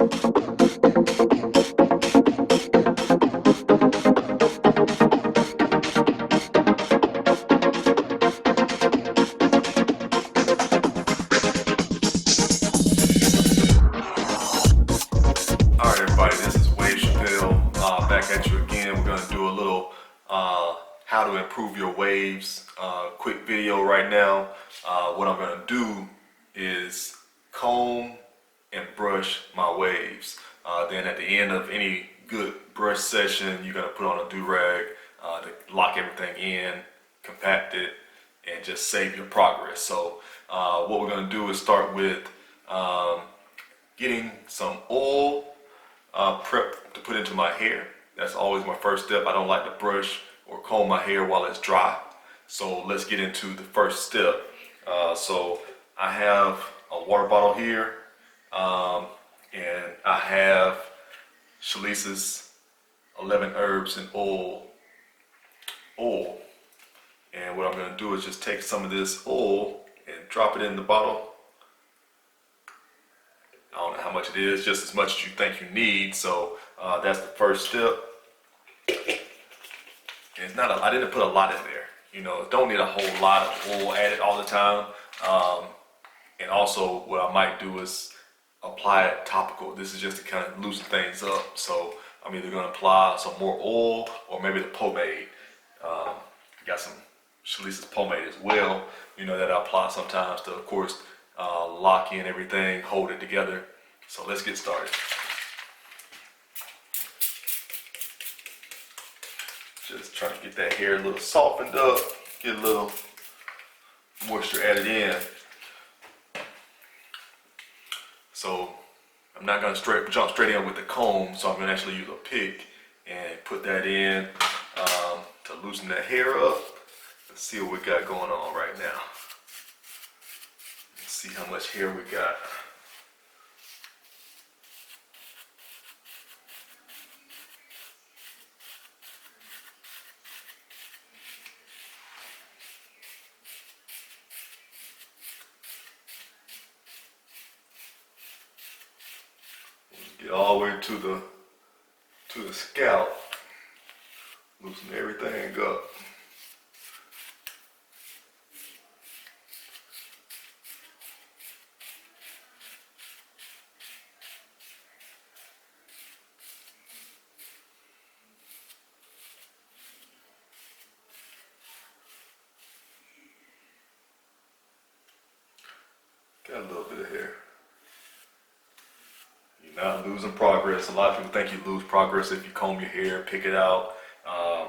Back at you again. We're going to do a little how to improve your waves quick video right now. What I'm going to do is comb and brush my waves. Then at the end of any good brush session, you're going to put on a do-rag to lock everything in, compact it, and just save your progress. So what we're going to do is start with getting some oil prep to put into my hair. That's always my first step. I don't like to brush or comb my hair while it's dry. So let's get into the first step. So I have a water bottle here, and I have Chalises 11 herbs and oil. And what I'm going to do is just take some of this oil and drop it in the bottle. I don't know how much it is, just as much as you think you need. So that's the first step. And it's not I didn't put a lot in there. You know, don't need a whole lot of oil added all the time. And also what I might do is apply it topical. This is just to kind of loosen things up. So I'm either going to apply some more oil or maybe the pomade. Got some Chalises pomade as well, you know, that I apply sometimes to, of course, lock in everything, hold it together. So let's get started. Just trying to get that hair a little softened up, get a little moisture added in. So I'm not going to jump straight in with the comb, so I'm going to actually use a pick and put that in to loosen that hair up. Let's see what we got going on right now. Let's see how much hair we got. Get all the way to the scalp. Loosen everything up. Got a little bit of hair. You're not losing progress. A lot of people think you lose progress if you comb your hair, pick it out.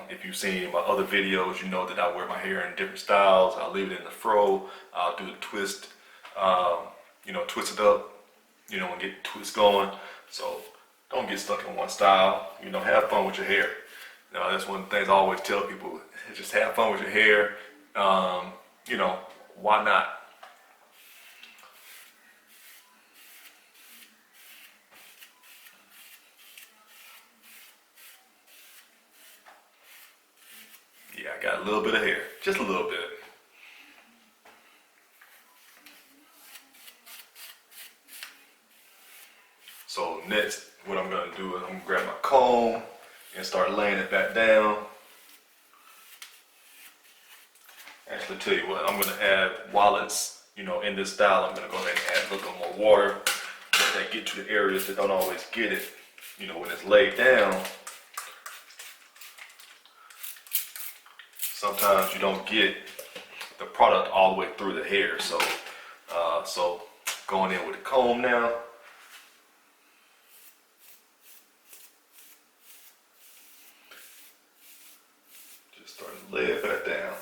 If you've seen my other videos, you know that I wear my hair in different styles. I'll leave it in the fro. I'll do the twist, twist it up, and get the twist going. So don't get stuck in one style. Have fun with your hair. That's one of the things I always tell people. Just have fun with your hair. Why not? Yeah, I got a little bit of hair, just a little bit. So next, what I'm gonna do is I'm gonna grab my comb and start laying it back down. Actually, tell you what, I'm gonna add, while it's, in this style, I'm gonna go ahead and add a little more water. Let that get to the areas that don't always get it, when it's laid down. Sometimes you don't get the product all the way through the hair. So going in with the comb now. Just starting to lay it back down.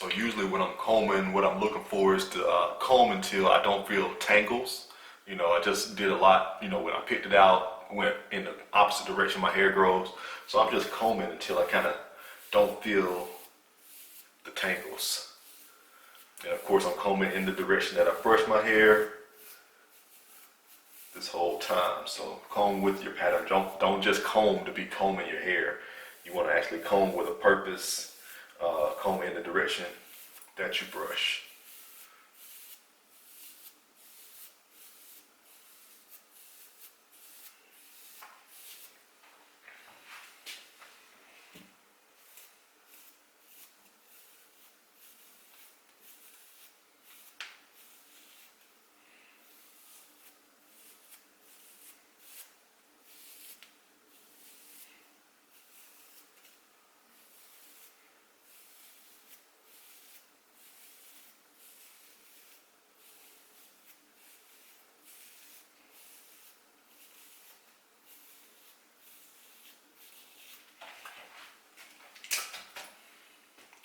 So usually when I'm combing, what I'm looking for is to comb until I don't feel tangles. You know, I just did a lot, you know, when I picked it out, went in the opposite direction my hair grows. So I'm just combing until I kind of don't feel the tangles. And of course I'm combing in the direction that I brush my hair this whole time. So comb with your pattern. Don't just comb to be combing your hair. You want to actually comb with a purpose. Comb in the direction that you brush.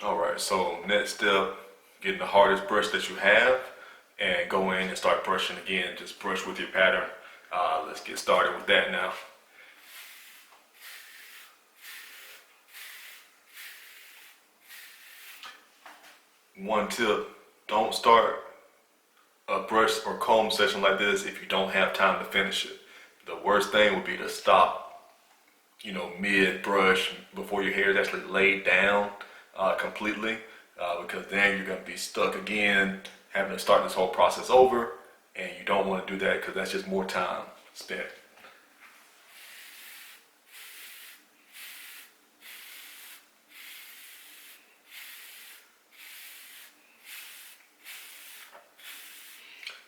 Alright, so next step, getting the hardest brush that you have and go in and start brushing again. Just brush with your pattern. Let's get started with that now. One tip, don't start a brush or comb session like this if you don't have time to finish it. The worst thing would be to stop, you know, mid brush before your hair is actually laid down completely, because then you're going to be stuck again having to start this whole process over, and you don't want to do that because that's just more time spent.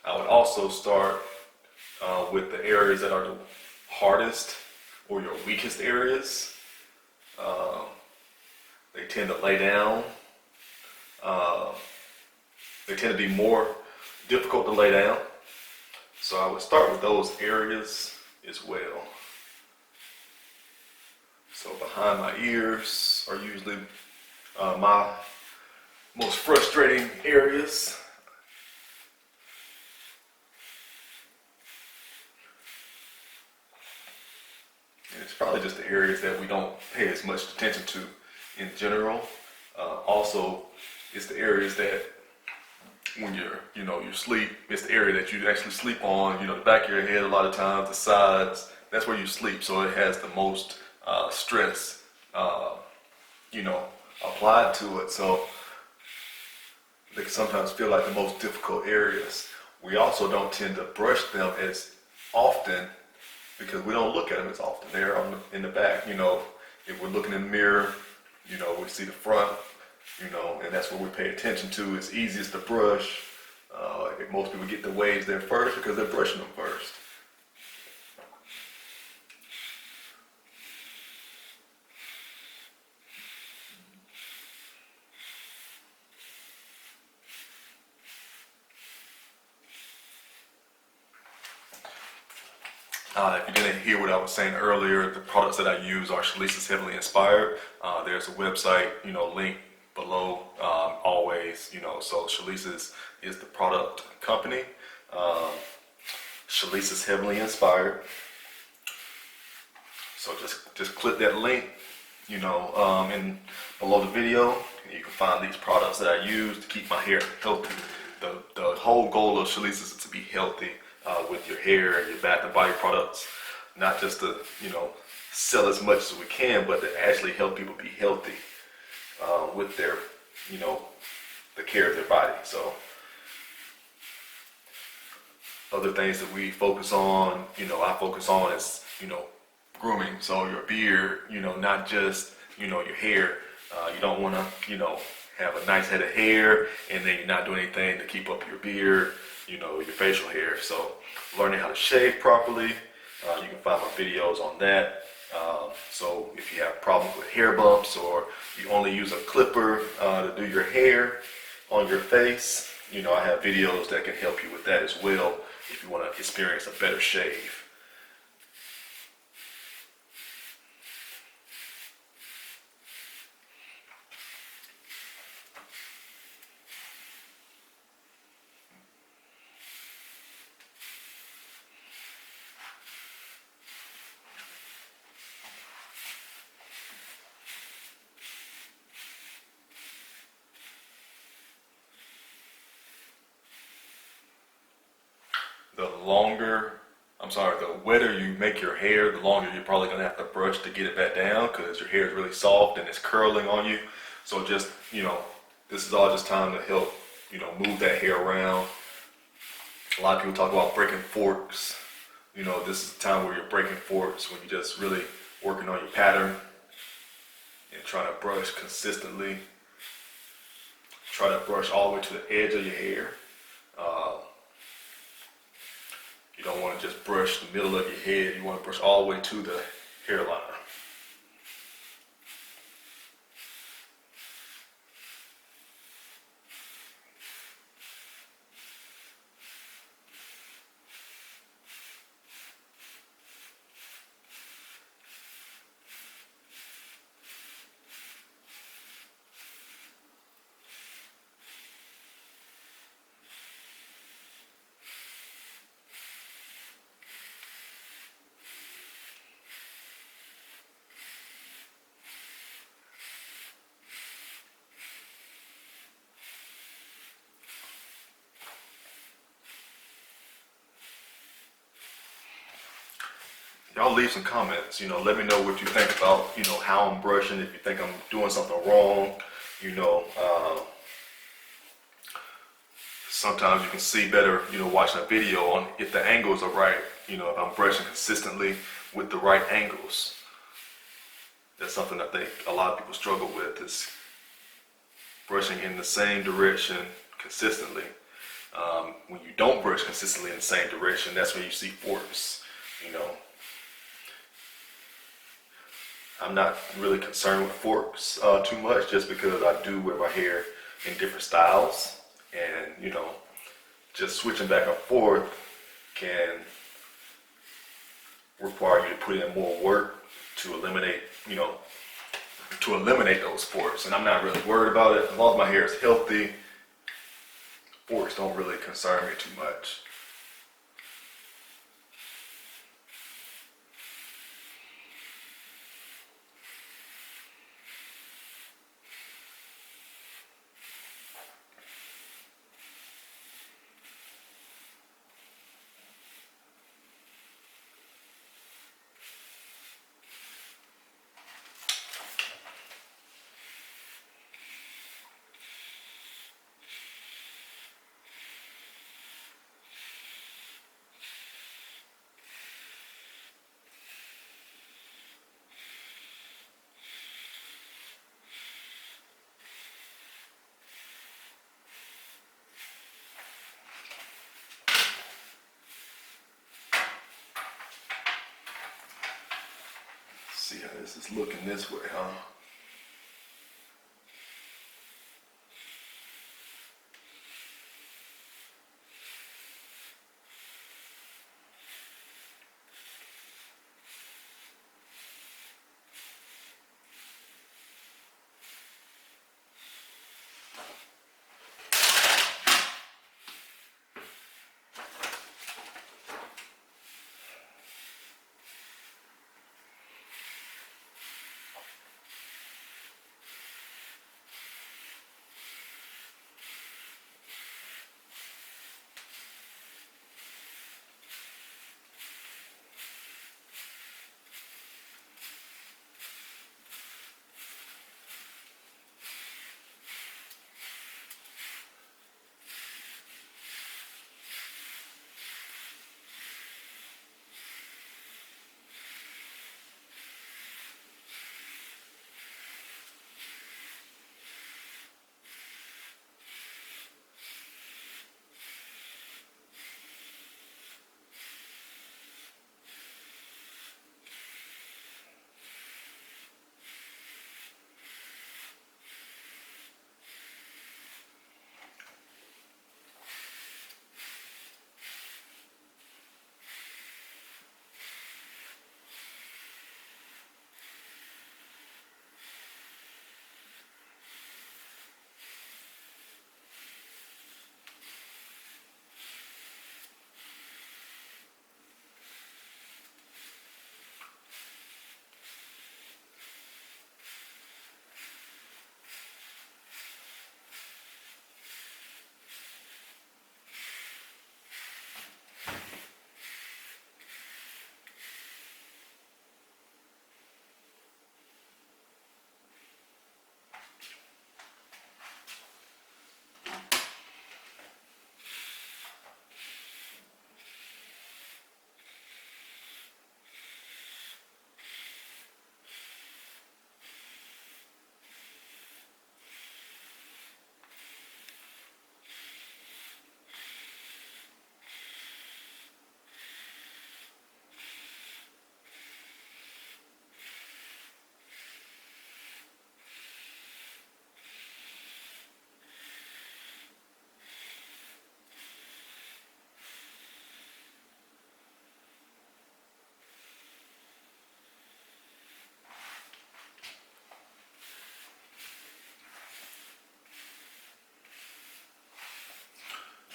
I would also start with the areas that are the hardest or your weakest areas. They tend to lay down. They tend to be more difficult to lay down. So I would start with those areas as well. So behind my ears are usually my most frustrating areas. And it's probably just the areas that we don't pay as much attention to in general. Also, it's the areas that when you sleep, it's the area that you actually sleep on, the back of your head a lot of times, the sides, that's where you sleep. So it has the most stress, applied to it. So they can sometimes feel like the most difficult areas. We also don't tend to brush them as often because we don't look at them as often. They're in the back, if we're looking in the mirror, we see the front, and that's what we pay attention to. It's easiest to brush. Most people get the waves there first because they're brushing them first. If you didn't hear what I was saying earlier, the products that I use are Chalises Heavenly Inspired. There's a website, link below always, so Chalises is the product company. Chalises Heavenly Inspired. So just click that link, in below the video, and you can find these products that I use to keep my hair healthy. The whole goal of Chalises is to be healthy with your hair and your bath and body products, not just to sell as much as we can, but to actually help people be healthy with their the care of their body. So other things that we focus on, I focus on is grooming. So your beard, not just your hair. You don't want to have a nice head of hair and then you're not doing anything to keep up your beard, your facial hair. So learning how to shave properly, you can find my videos on that. So if you have problems with hair bumps or you only use a clipper to do your hair on your face, I have videos that can help you with that as well if you want to experience a better shave. the wetter you make your hair, the longer you're probably gonna have to brush to get it back down because your hair is really soft and it's curling on you. So just, this is all just time to help, move that hair around. A lot of people talk about breaking forks. This is the time where you're breaking forks, when you're just really working on your pattern and trying to brush consistently. Try to brush all the way to the edge of your hair. You don't want to just brush the middle of your head. You want to brush all the way to the hairline. Y'all leave some comments, let me know what you think about, how I'm brushing, if you think I'm doing something wrong, sometimes you can see better, watching a video on if the angles are right, if I'm brushing consistently with the right angles. That's something I think a lot of people struggle with, is brushing in the same direction consistently. When you don't brush consistently in the same direction, that's when you see forks, I'm not really concerned with forks too much, just because I do wear my hair in different styles, and just switching back and forth can require you to put in more work to eliminate those forks, and I'm not really worried about it. As long as my hair is healthy, forks don't really concern me too much. See how this is looking this way, huh?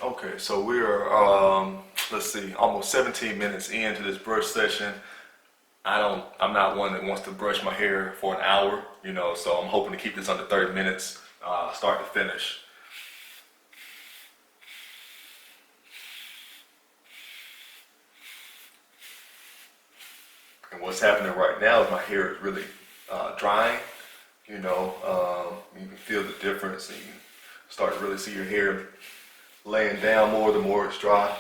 Okay, so we are, let's see, almost 17 minutes into this brush session. I'm not one that wants to brush my hair for an hour, so I'm hoping to keep this under 30 minutes, start to finish. And what's happening right now is my hair is really drying, you can feel the difference, and you can start to really see your hair laying down more the more it's dry.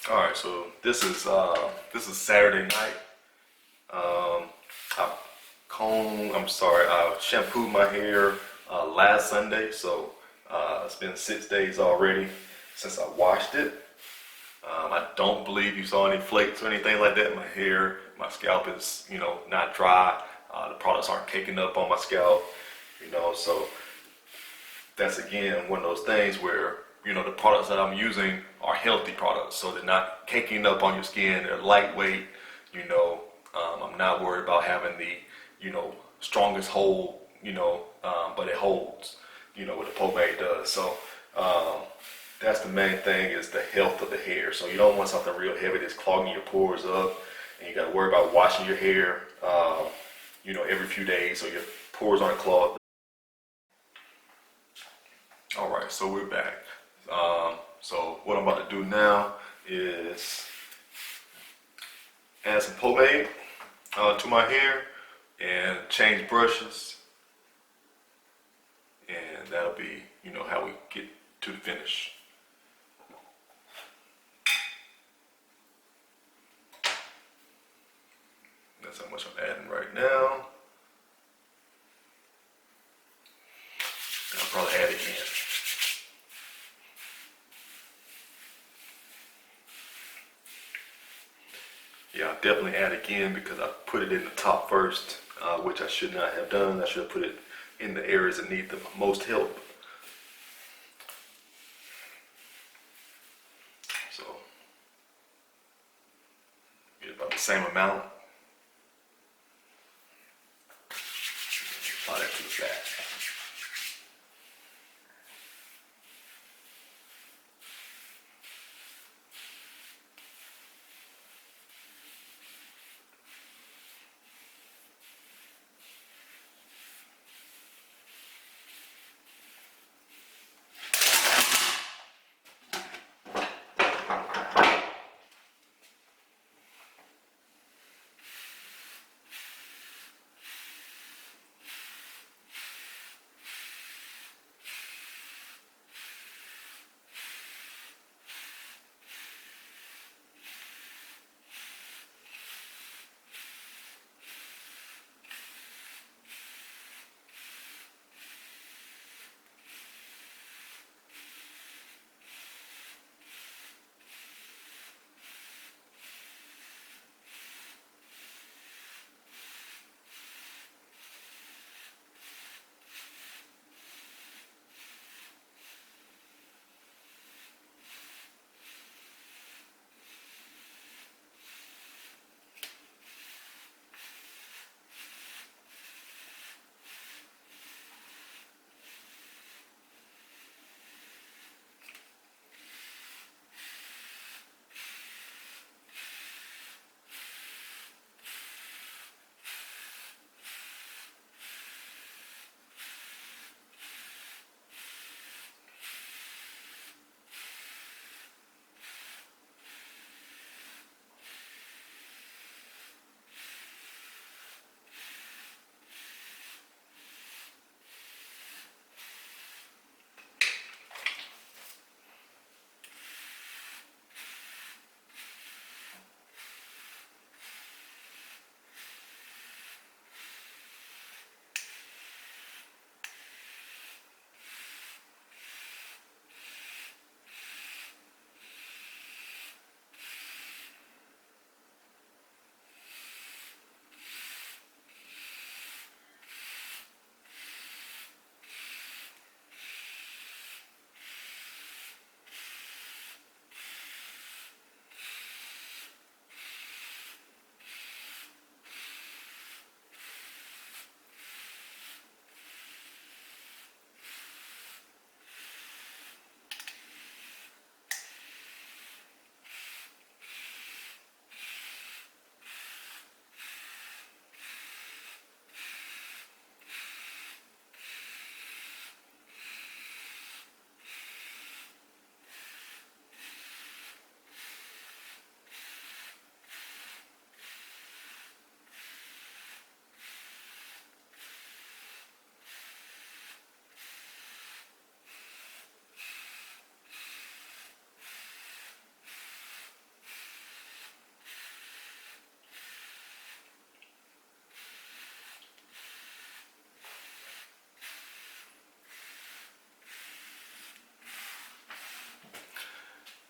All right, so this is Saturday night. I I shampooed my hair last Sunday, so it's been 6 days already since I washed it. I don't believe you saw any flakes or anything like that in my hair. My scalp is, not dry. The products aren't caking up on my scalp, so that's again one of those things where the products that I'm using are healthy products, so they're not caking up on your skin. They're lightweight. I'm not worried about having the strongest hold, but it holds, what the pomade does. So that's the main thing, is the health of the hair. So you don't want something real heavy that's clogging your pores up, and you got to worry about washing your hair, every few days so your pores aren't clogged. All right, so we're back. So what I'm about to do now is add some pomade to my hair and change brushes, and that'll be, how we get to the finish. That's how much I'm adding right now. I'll probably add it again. Yeah, I'll definitely add again because I put it in the top first, which I should not have done. I should have put it in the areas that need the most help. So, get about the same amount. Apply that to the back.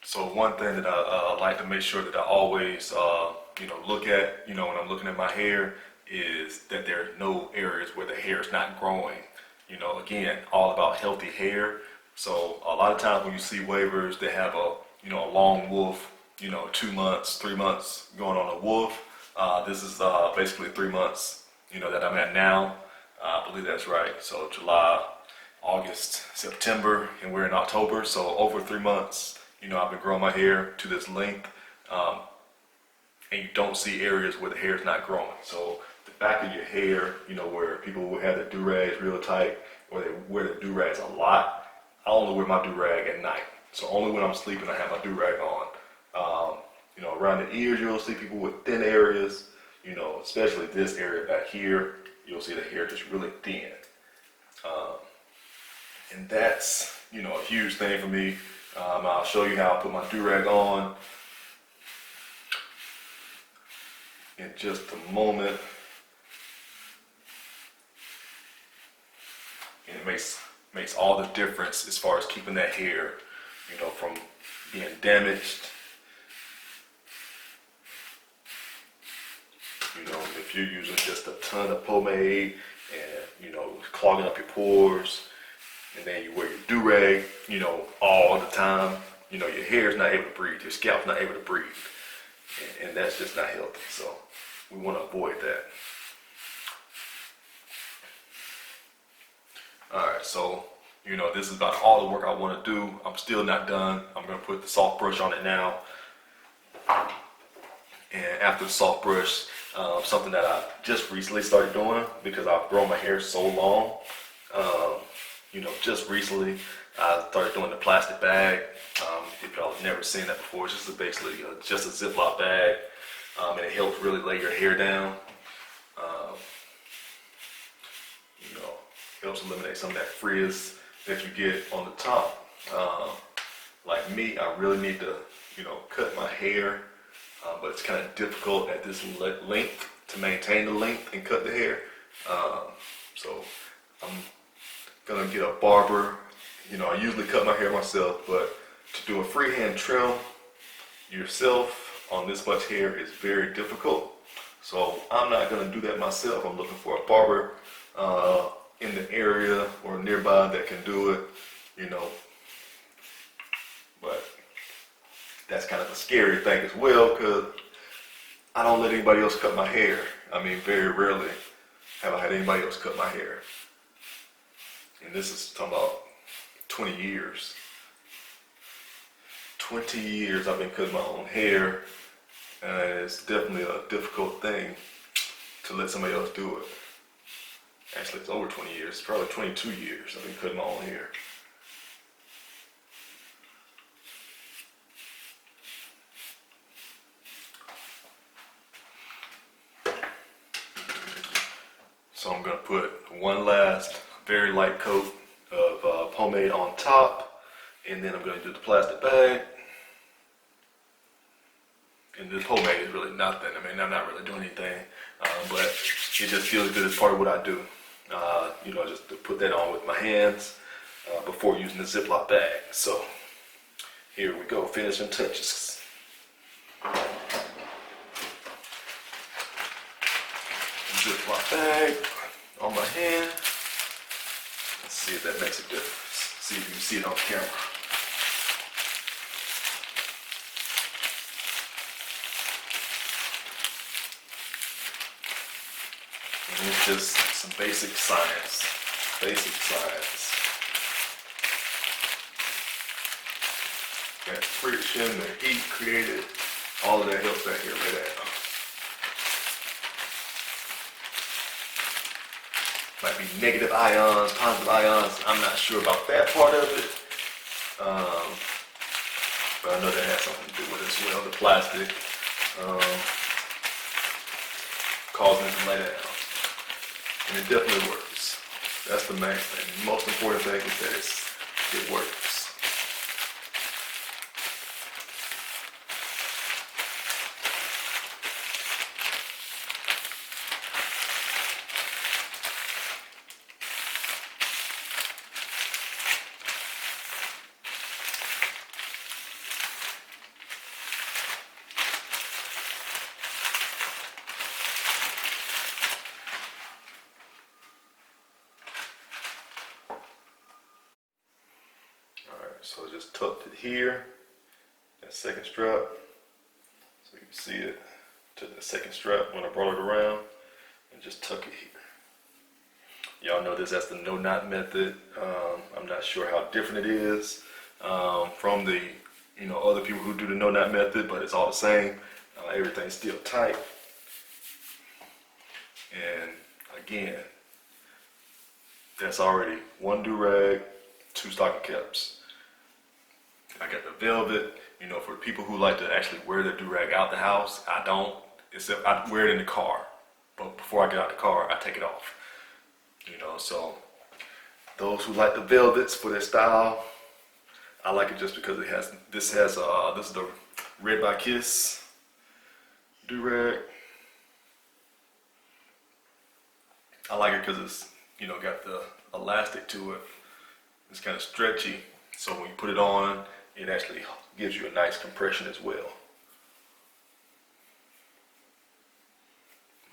So one thing that I like to make sure that I always, look at, when I'm looking at my hair is that there are no areas where the hair is not growing. Again, all about healthy hair. So a lot of times when you see wavers, they have a long woof, 2 months, 3 months going on a woof. This is basically 3 months, that I'm at now. I believe that's right. So July, August, September, and we're in October. So over 3 months, I've been growing my hair to this length, and you don't see areas where the hair is not growing. So the back of your hair, where people will have their do-rags real tight, or they wear the do-rags a lot, I only wear my do-rag at night. So only when I'm sleeping I have my do-rag on. Around the ears you'll see people with thin areas, especially this area back here, you'll see the hair just really thin. And that's, a huge thing for me. I'll show you how I put my do-rag on in just a moment. And it makes all the difference as far as keeping that hair, from being damaged. If you're using just a ton of pomade and, clogging up your pores, and then you wear your do-rag, all the time, your hair is not able to breathe, your scalp's not able to breathe. And that's just not healthy. So we want to avoid that. Alright, so, this is about all the work I want to do. I'm still not done. I'm going to put the soft brush on it now. And after the soft brush, something that I just recently started doing because I've grown my hair so long. Just recently I started doing the plastic bag. If y'all have never seen that before, it's just basically just a Ziploc bag, and it helps really lay your hair down. Helps eliminate some of that frizz that you get on the top. Like me, I really need to, cut my hair, but it's kind of difficult at this length to maintain the length and cut the hair. So I'm gonna get a barber. I usually cut my hair myself, but to do a freehand trim yourself on this much hair is very difficult. So I'm not gonna do that myself. I'm looking for a barber in the area or nearby that can do it, but that's kind of a scary thing as well, because I don't let anybody else cut my hair. I mean, very rarely have I had anybody else cut my hair. And this is talking about 20 years. 20 years I've been cutting my own hair, and it's definitely a difficult thing to let somebody else do it. Actually, it's over 20 years. It's probably 22 years I've been cutting my own hair. So I'm going to put one last very light coat of pomade on top, and then I'm going to do the plastic bag. And this pomade is really nothing. I mean, I'm not really doing anything, but it just feels good as part of what I do. Just to put that on with my hands before using the Ziploc bag. So here we go, finishing touches. Ziploc bag on my hand. Let's see if that makes a difference. See if you can see it on camera. And it's just some basic science. Basic science. That friction, the heat created, all of that helps that hair lay down. Might be negative ions, positive ions. I'm not sure about that part of it. But I know that has something to do with it as well. The plastic causing it to lay down. And it definitely works. That's the main thing. The most important thing is that it works. so I just tucked it here, that second strap, so you can see it. Took the second strap when I brought it around, and just tuck it here. Y'all know this as the no knot method. I'm not sure how different it is from the other people who do the no knot method, but it's all the same. Everything's still tight. And again, that's already one do-rag, 2 stocking caps. I got the velvet, for people who like to actually wear the do-rag out the house. I don't, except I wear it in the car. But before I get out the car, I take it off. So those who like the velvets for their style, I like it just because this is the Red by Kiss do-rag. I like it because it's got the elastic to it. It's kind of stretchy, so when you put it on, it actually gives you a nice compression as well.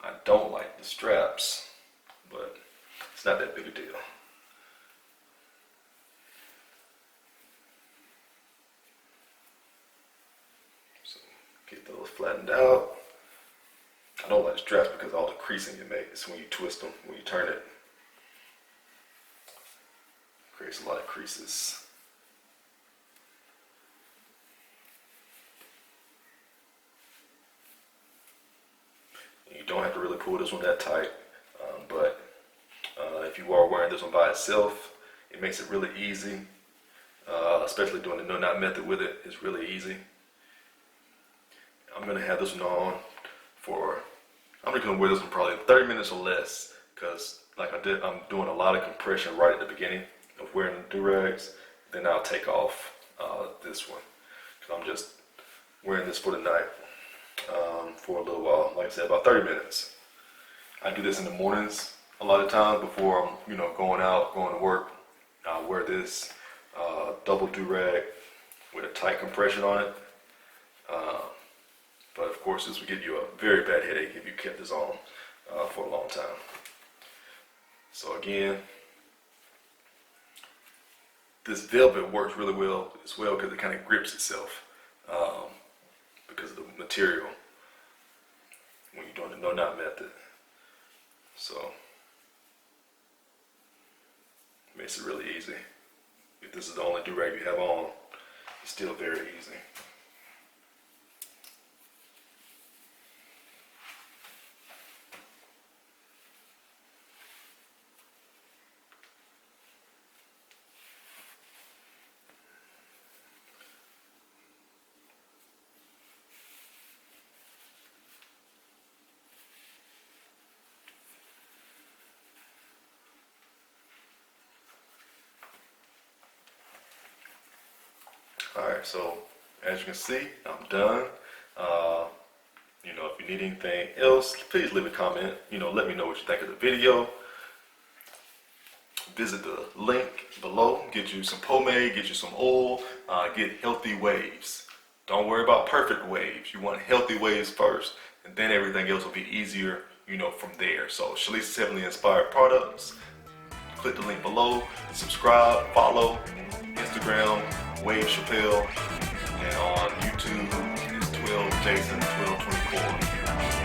I don't like the straps, but it's not that big a deal. So get those flattened out. I don't like the straps because of all the creasing you make. It's when you twist them, when you turn it. Creates a lot of creases. You don't have to really pull this one that tight, but if you are wearing this one by itself, it makes it really easy, especially doing the no knot method with it. It's really easy. I'm going to have this one on I'm just going to wear this one probably 30 minutes or less, because like I'm doing a lot of compression right at the beginning of wearing the do-rags. Then I'll take off this one, because I'm just wearing this for the night for a little while. Like I said, about 30 minutes. I do this in the mornings a lot of times before I'm going to work. I'll wear this double do-rag with a tight compression on it. But of course, this would give you a very bad headache if you kept this on for a long time. So again, this velvet works really well as well because it kind of grips itself because of the material when you're doing the no knot method. So it makes it really easy. If this is the only do-rag you have on, it's still very easy. Alright, so as you can see, I'm done. If you need anything else, please leave a comment. Let me know what you think of the video. Visit the link below, get you some pomade, get you some oil, get healthy waves. Don't worry about perfect waves. You want healthy waves first, and then everything else will be easier, from there. So Chalises Heavenly Inspired products. Click the link below, subscribe, follow, Instagram, Wave Chappelle, and on YouTube it's 12Jason1224.